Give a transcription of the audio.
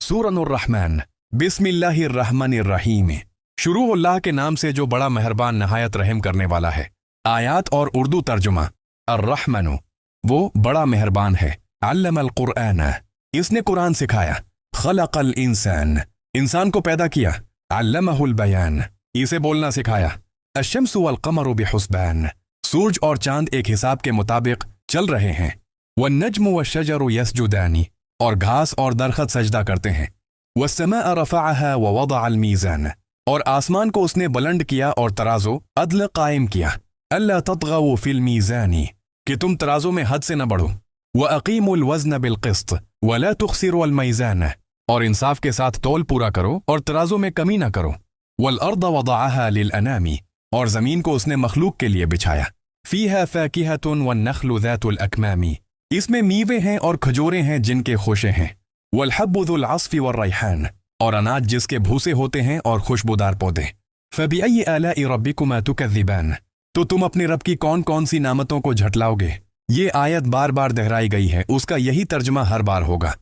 सूरह अर्रहमान बिस्मिल्लाहिर्रहमानिर्रहीम। शुरू अल्लाह के नाम से जो बड़ा मेहरबान नहायत रहम करने वाला है। आयात और उर्दू तर्जुमा। अर्रहमानु, वो बड़ा मेहरबान है। अल्लमल कुरआन, इसने कुरान सिखाया। खलक़ल इंसान, इंसान को पैदा किया। अल्लमहुल बयान, इसे बोलना सिखाया। अश्शम्सु वल क़मरु बिहुस्बान, सूरज और चांद एक हिसाब के मुताबिक चल रहे हैं। वन्नज्मु वश्शजरु यस्जुदानी, और घास और दरख्त सजदा करते हैं। वस्समाअ रफ़अहा व वदअल मीज़ान, और आसमान को उसने बुलंद किया और तराजो अदल कायम किया। अल्ला ततग़ऊ फ़िल मीज़ानी, कि तुम तराजो में हद से न बढ़ो। व अक़ीमुल वज़्न बिल क़िस्त व ला तुख़सिरुल मीज़ान, और इंसाफ के साथ तौल पूरा करो और तराजो में कमी न करो। वल अर्द वदअहा लिल अनामी, और ज़मीन को उसने मखलूक के लिए बिछाया। फ़ीहा फ़ाकिहतुन वन नख़्लु ज़ातुल अकमामी, इसमें मीवे हैं और खजूरें हैं जिनके खोशे हैं। वल हब्बु ज़ुल अस्फ़ि वर रैहान, और अनाज जिसके भूसे होते हैं और खुशबूदार पौधे। फ़बिअय्यि आलाइ रब्बिकुमा तुकज़्ज़िबान, तो तुम अपने रब की कौन कौन सी नामतों को झटलाओगे। ये आयत बार बार दोहराई गई है, उसका यही तर्जुमा हर बार होगा।